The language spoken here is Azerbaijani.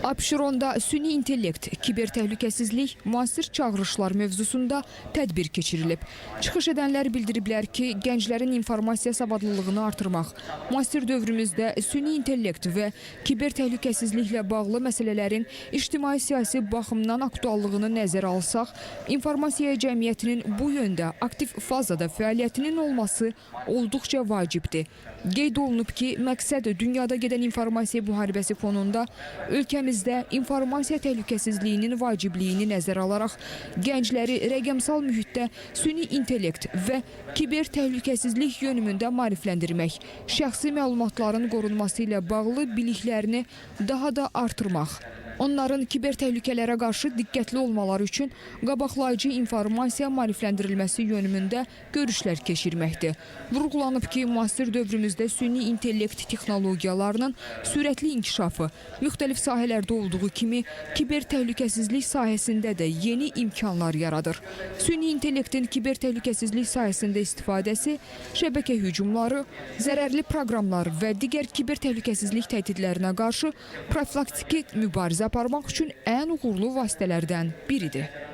Abşeronda süni intellekt, kiber təhlükəsizlik, müasir çağırışlar mövzusunda tədbir keçirilib. Çıxış edənlər bildiriblər ki, gənclərin informasiya savadlılığını artırmaq, müasir dövrümüzdə süni intellekt və kiber təhlükəsizliklə bağlı məsələlərin ictimai-siyasi baxımdan aktuallığını nəzərə alsaq, informasiya cəmiyyətinin bu yöndə aktiv fazada fəaliyyətinin olması olduqca vacibdir. Qeyd olunub ki, məqsəd dünyada gedən informasiya müharibəsi fonunda ölkəmizdə informasiya təhlükəsizliyinin vacibliyini nəzərə alaraq gəncləri rəqəmsal mühitdə süni intellekt və kiber təhlükəsizlik yönümündə maarifləndirmək, şəxsi məlumatların qorunması ilə bağlı biliklərini daha da artırmaq, onların kiber təhlükələrə qarşı diqqətli olmaları üçün qabaqlayıcı informasiya maarifləndirilməsi yönümündə görüşlər keçirməkdir. Vurğulanıb ki, müasir dövrümüzdə süni intellekt texnologiyalarının sürətli inkişafı, müxtəlif sahələrdə olduğu kimi kiber təhlükəsizlik sahəsində də yeni imkanlar yaradır. Süni intellektin kiber təhlükəsizlik sahəsində istifadəsi şəbəkə hücumları, zərərli proqramlar və digər kiber təhlükəsizlik təhdidlərinə qarşı profilaktiki mübarizə aparmaq üçün ən uğurlu vasitələrdən biridir.